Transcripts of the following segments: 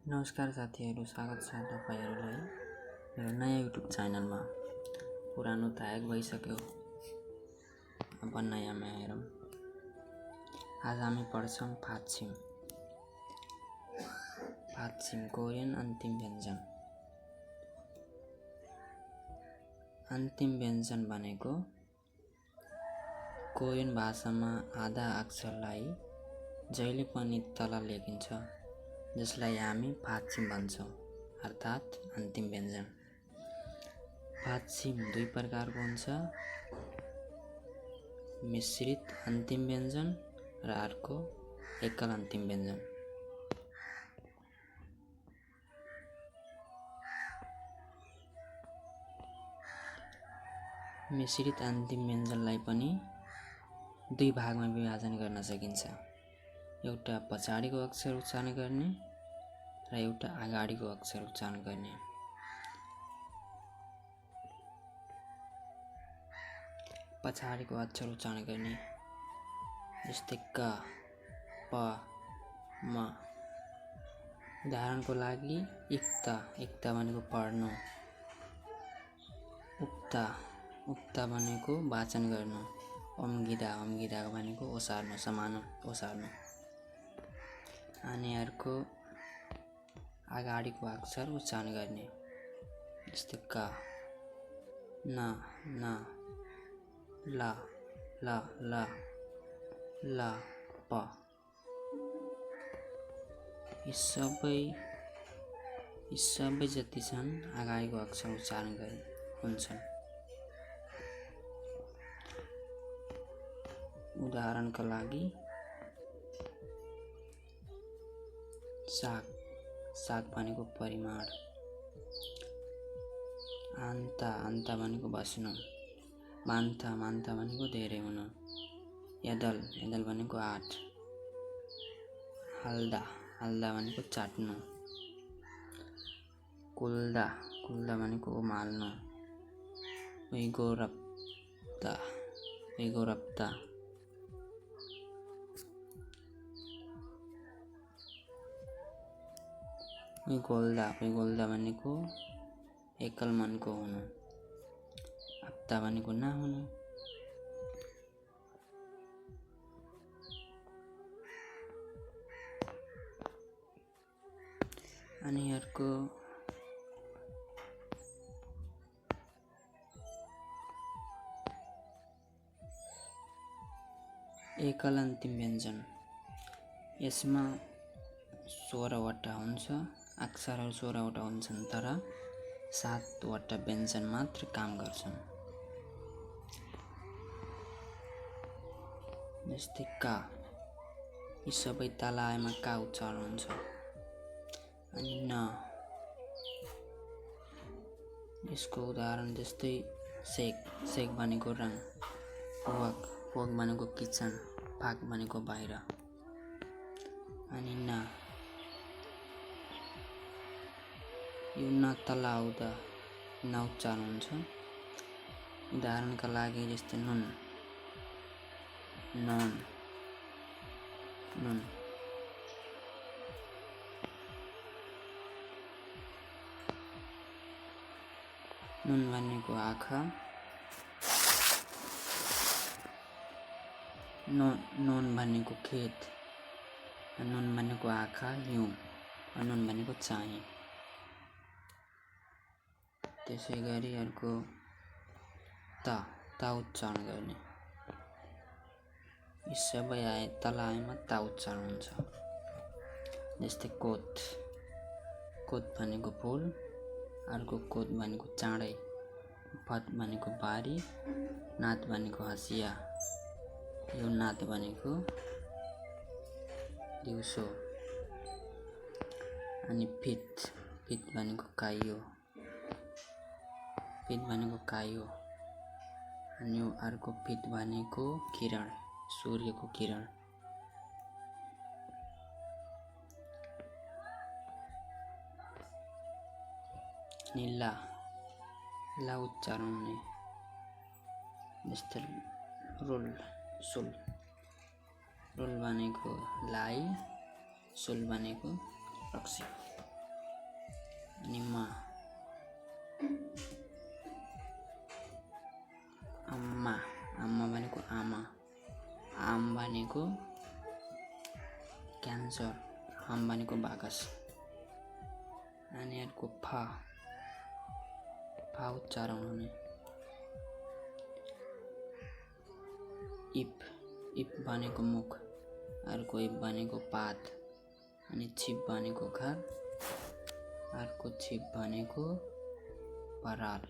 नमस्कार साथीहरू, स्वागत छ तपाईहरुलाई मेरो नयाँ युट्युब च्यानलमा। पुरानो त ह्याक भइसक्यो, अब नयाँमा हेरौँ। आज हामी पढ्छौं फात्सिम। फात्सिम कोरियन अन्तिम व्यञ्जन। अन्तिम व्यञ्जन भनेको कोरियन भाषामा आधा अक्षरलाई जहिले पनि तल लेखिन्छ, जसलाई हामी फात्सिम भन्छौं, अर्थात् अन्तिम व्यञ्जन। फात्सिम दुई प्रकारको हुन्छ, मिश्रित अन्तिम व्यञ्जन र अर्को एकल अन्तिम व्यञ्जन। मिश्रित अन्तिम व्यञ्जनलाई पनि दुई भागमा विभाजन गर्न सकिन्छ। एउटा पछाडिको अक्षर उच्चारण गर्ने र एउटा अगाडिको अक्षर उच्चारण गर्ने। पछाडिको अक्षर उच्चारण गर्ने जस्तै क, प, म। उदाहरणको लागि इक्ता भनेको पढ्नु, उक्ता भनेको वाचन गर्नु, ओम्गिदा भनेको ओसार्नु, समार्नु, ओसार्नु। अनि अर्को अगाडिको अक्षर उच्चारण गर्ने जस्तै क, न, ल, प। यी सबै जति छन् अगाडिको अक्षर उच्चारण हुन्छन्। उदाहरणका लागि साग भनेको परिमाण, अन्त भनेको बस्नु, मान्था भनेको धेरै हुनु, यदल भनेको 8, हल्दा भनेको चाट्नु, कुल्दा भनेको उमाल्नु, उइगोरप्ता उइगोल्दा भनेको एकल मनको हुनु, हप्ता भनेको नहुनु। अनि अर्को एकल अन्तिम व्यञ्जन। यसमा 16 वटा हुन्छ, अक्षरहरू 16 वटा हुन्छन्, तर 7 वटा व्यञ्जन मात्र काम गर्छन्। जस्तै का, यी सबै तल आएमा का उच्चारण हुन्छ। अनि न, यसको उदाहरण जस्तै सेक भनेको रङ, वक भनेको किचन, फाक भनेको बाहिर। अनि न, यो न तल आउँदा न उच्चारण हुन्छ। उदाहरणका लागि जस्तै नुन, नुन भनेको आँखा, नुन भनेको खेत, नुन भनेको आँखा, हिउँ, नुन भनेको चाहिँ। त्यसै गरी अर्को त उच्चारण गर्ने, यी सबै तल आएमा त उच्चारण हुन्छ। जस्तै कोत भनेको फूल, अर्को कोत भनेको चाँडै, भत भनेको बारी, नात भनेको हँसिया, यो नात भनेको दिउँसो। अनि फित भनेको काइयो, अनि यो अर्को फित भनेको किरण, सूर्यको किरण। अनि ला उच्चारण हुने जस्तै सुल भनेको लाई, सुल भनेको रक्सी। अनि मा, अम्मा, अम्मा भनेको आमा, आम भनेको क्यान्सर, आम भनेको बाकस। अनि अर्को फा, फा उच्चारण हुने। इप, इप भनेको मुख, अर्को इप भनेको पात, अनि छिप भनेको घर, अर्को छिप भनेको पराल।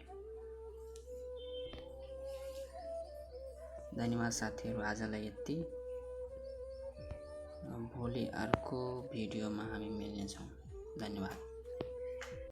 धन्यवाद साथीहरू, आजलाई यति। भोलि अर्को भिडियोमा हामी मिल्नेछौँ। धन्यवाद।